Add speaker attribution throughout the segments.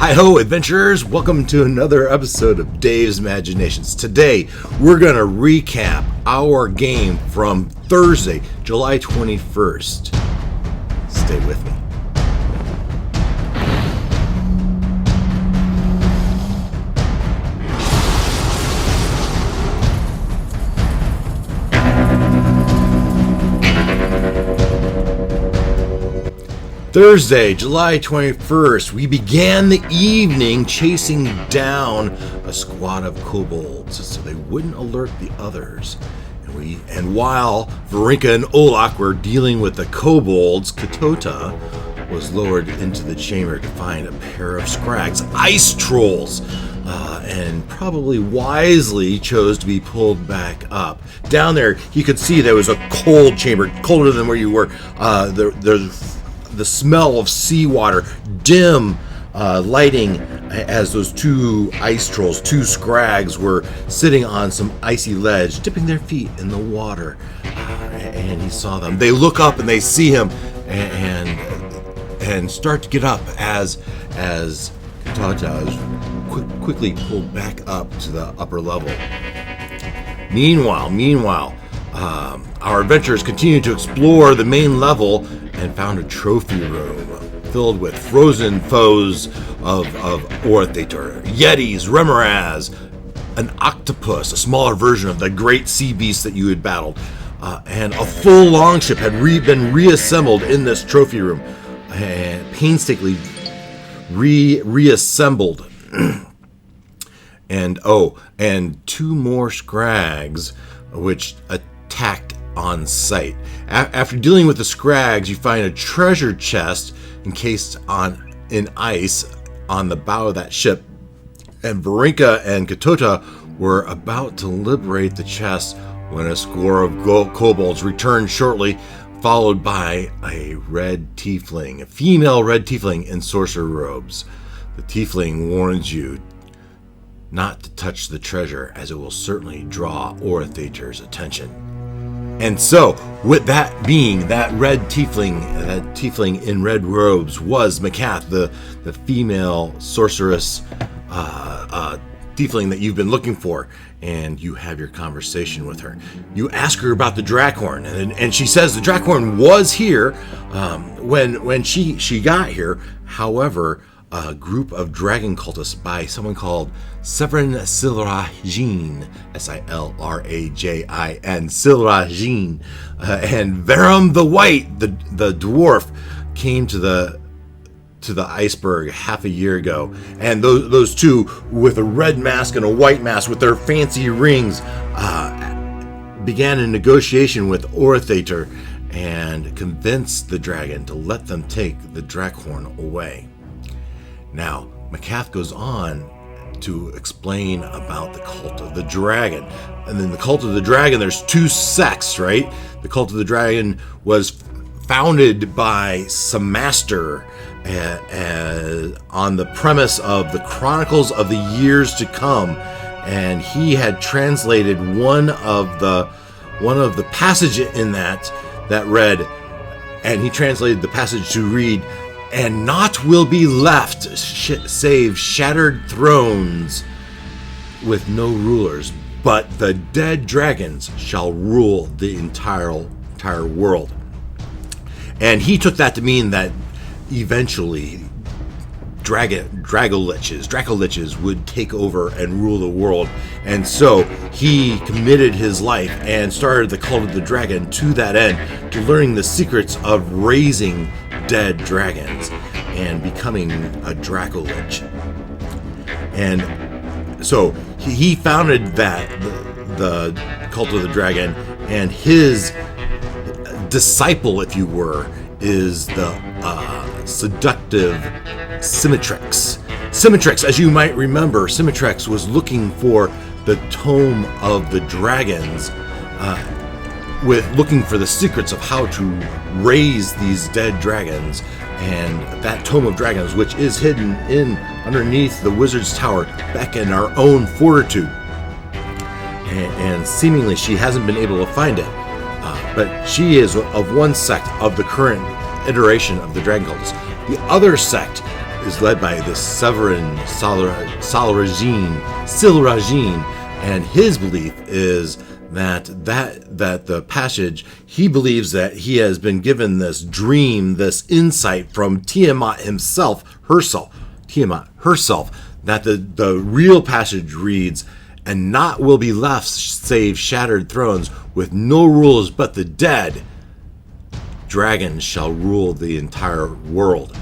Speaker 1: Hi-ho, adventurers! Welcome to another episode of Dave's Imaginations. Today, we're going to recap our game from Thursday, July 21st. Stay with me. Thursday, July 21st, we began the evening chasing down a squad of kobolds so they wouldn't alert the others. And while Varinka and Olak were dealing with the kobolds, Katota was lowered into the chamber to find a pair of scrags, ice trolls, and probably wisely chose to be pulled back up. Down there, you could see there was a cold chamber, colder than where you were. The smell of seawater, dim lighting as those two ice trolls, two scrags, were sitting on some icy ledge, dipping their feet in the water. And he saw them. They look up and they see him and start to get up as Katata is quickly pulled back up to the upper level. Meanwhile, our adventurers continued to explore the main level and found a trophy room filled with frozen foes of Arauthator, yetis, remoras, an octopus, a smaller version of the great sea beast that you had battled, and a full longship had been reassembled in this trophy room, and painstakingly reassembled. and two more scrags, which attacked on sight. After dealing with the scrags, you find a treasure chest encased in ice on the bow of that ship, and Varinka and Katota were about to liberate the chest when a score of kobolds returned shortly, followed by a female red tiefling in sorcerer robes. The tiefling warns you not to touch the treasure, as it will certainly draw Arauthator's attention. And so, with that being that tiefling in red robes was Maccath, the female sorceress tiefling that you've been looking for, and you have your conversation with her. You ask her about the Drakhorn, and she says the Drakhorn was here when she got here. However, a group of dragon cultists by someone called Silrajin, Silrajin, Silrajin, and Verum the White, the dwarf, came to the iceberg half a year ago, and those two with a red mask and a white mask with their fancy rings began a negotiation with Arauthator and convinced the dragon to let them take the Drakhorn away. Now, Maccath goes on to explain about the cult of the dragon. And then the cult of the dragon, there's two sects, right? The cult of the dragon was founded by some master on the premise of the Chronicles of the Years to Come. And he had translated one of the passage in that read, and he translated the passage to read, "And naught will be left save shattered thrones with no rulers, but the dead dragons shall rule the entire world." And he took that to mean that eventually Dracoliches would take over and rule the world. And so he committed his life and started the cult of the dragon to that end, to learning the secrets of raising dead dragons and becoming a Dracolich. And so he founded the cult of the dragon, and his disciple, if you were, is the seductive Symmetrix. Symmetrix, as you might remember, Symmetrix was looking for the Tome of the Dragons, looking for the secrets of how to raise these dead dragons. And that Tome of Dragons, which is hidden underneath the Wizard's Tower, back in our own Fortitude. And seemingly she hasn't been able to find it. But she is of one sect of the current iteration of the Dragon Cultists. The other sect is led by the Severin Silrajin, and his belief is that the passage, he believes that he has been given this dream, this insight from Tiamat herself, that the real passage reads, "And naught will be left save shattered thrones, with no rulers but the dead. Dragons shall rule the entire world,"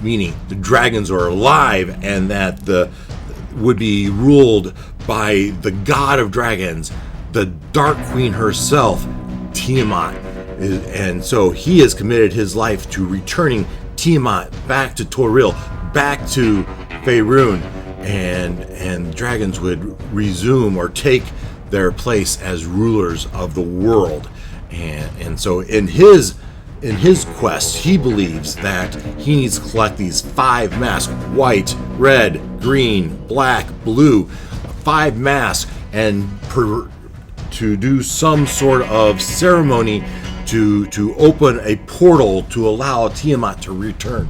Speaker 1: meaning the dragons are alive and that would be ruled by the god of dragons, the Dark Queen herself, Tiamat. And so he has committed his life to returning Tiamat back to Toril, back to Faerun, and dragons would resume or take their place as rulers of the world. And so in his quest, he believes that he needs to collect these 5 masks: white, red, green, black, blue, 5 masks, and to do some sort of ceremony to open a portal to allow Tiamat to return.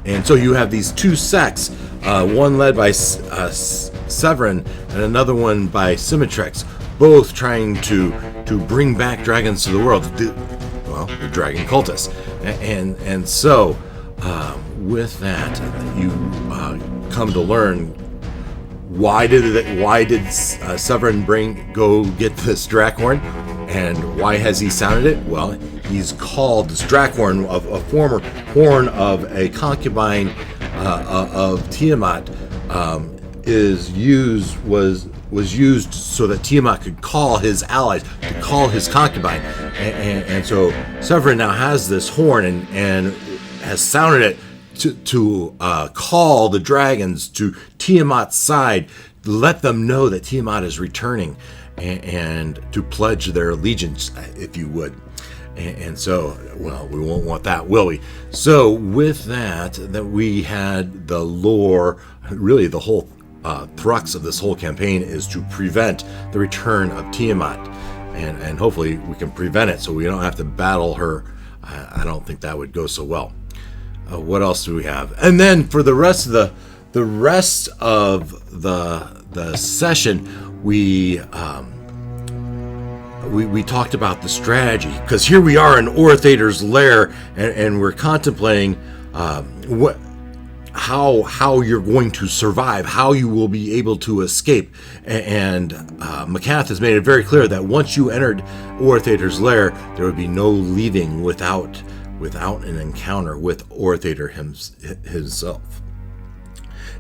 Speaker 1: And so you have these 2 sects, one led by Severin and another one by Symmetrix, both trying to bring back dragons to the world. The dragon cultists. And so with that, you come to learn why did Severin go get this Drakhorn, and why has he sounded it? Well, he's called this Drakhorn, of a former horn of a concubine of Tiamat, was used so that Tiamat could call his allies, to call his concubine, and so Severin now has this horn and has sounded it to call the dragons to Tiamat's side, let them know that Tiamat is returning, and to pledge their allegiance, if you would. And so, well, we won't want that, will we? So with that we had the lore, really the whole crux of this whole campaign is to prevent the return of Tiamat, and hopefully we can prevent it so we don't have to battle her. I don't think that would go so well. What else do we have? And then for the rest of the session, we talked about the strategy, because here we are in Arauthator's lair, and we're contemplating how you're going to survive, how you will be able to escape. And Maccath has made it very clear that once you entered Arauthator's lair, there would be no leaving without an encounter with Arauthator himself.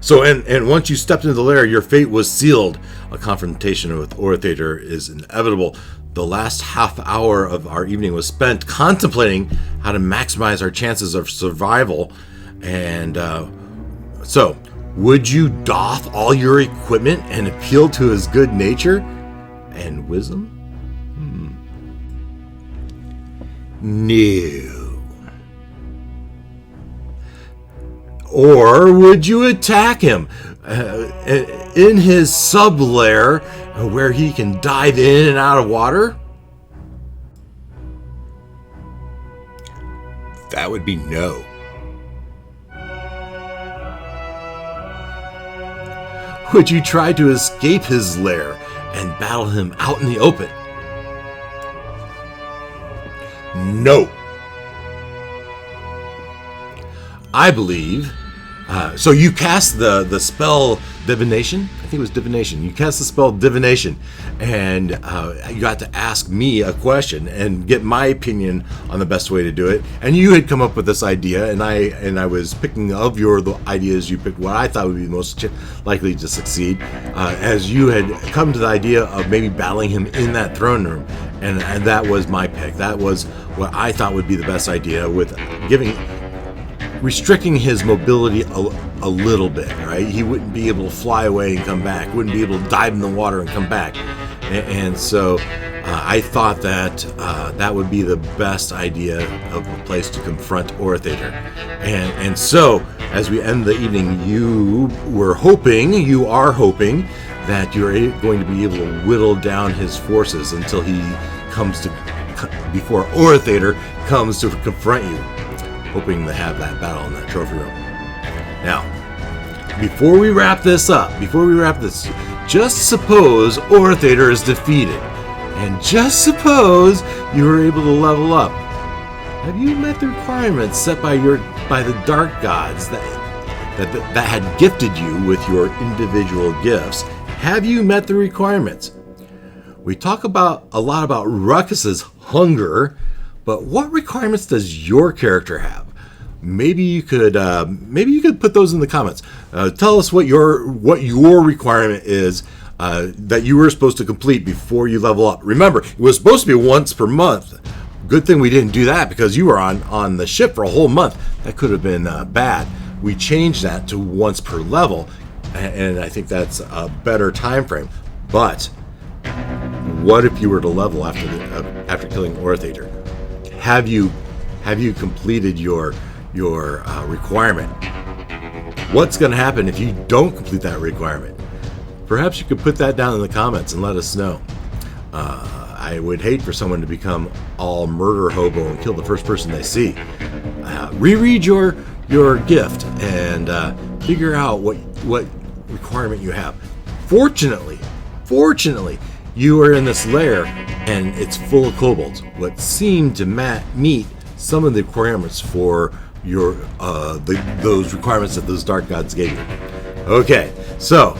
Speaker 1: So, and once you stepped into the lair, your fate was sealed. A confrontation with Arauthator is inevitable. The last half hour of our evening was spent contemplating how to maximize our chances of survival. And so, would you doff all your equipment and appeal to his good nature and wisdom? No. Or would you attack him in his sub-lair where he can dive in and out of water? That would be no. Would you try to escape his lair and battle him out in the open? No. I believe. So you cast the spell divination. I think it was divination. You cast the spell divination, and you got to ask me a question and get my opinion on the best way to do it. And you had come up with this idea, and I was picking of the ideas. You picked what I thought would be the most likely to succeed, as you had come to the idea of maybe battling him in that throne room, and that was my pick. That was what I thought would be the best idea, with restricting his mobility a little bit, right? He wouldn't be able to fly away and come back, wouldn't be able to dive in the water and come back. And so I thought that that would be the best idea of a place to confront Arauthator. And so as we end the evening, you are hoping that you're going to be able to whittle down his forces until he comes to, before Arauthator comes to confront you. hoping to have that battle in that trophy room. Now, before we wrap this, just suppose Arauthator is defeated, and just suppose you were able to level up. Have you met the requirements set by the dark gods that had gifted you with your individual gifts? Have you met the requirements? We talk a lot about Ruckus's hunger, but what requirements does your character have? Maybe you could put those in the comments. Tell us what your requirement is that you were supposed to complete before you level up. Remember, it was supposed to be once per month. Good thing we didn't do that because you were on the ship for a whole month. That could have been bad. We changed that to once per level, and I think that's a better time frame. But what if you were to level after killing Arauthator? Have you completed your requirement? What's going to happen if you don't complete that requirement? Perhaps you could put that down in the comments and let us know. I would hate for someone to become all murder hobo and kill the first person they see. Reread your gift and figure out what requirement you have. Fortunately, you are in this lair and it's full of kobolds. What seemed to meet some of the requirements for your those requirements that those dark gods gave you. Okay, so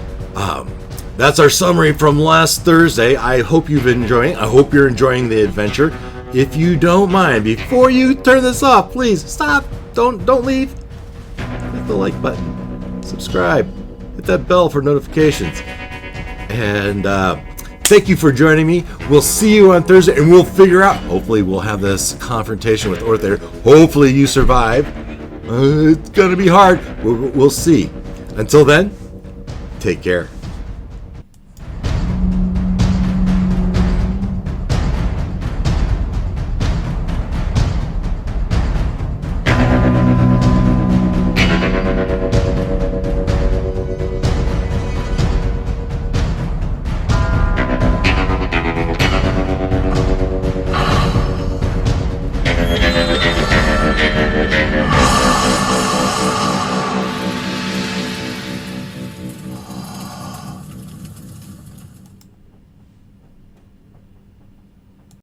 Speaker 1: that's our summary from last Thursday. I hope you've been enjoying. I hope you're enjoying the adventure. If you don't mind, before you turn this off, please stop. Don't leave. Hit the like button. Subscribe. Hit that bell for notifications. And thank you for joining me. We'll see you on Thursday, and we'll figure out. Hopefully, we'll have this confrontation with Arauthator. Hopefully, you survive. It's gonna be hard. We'll see. Until then, take care.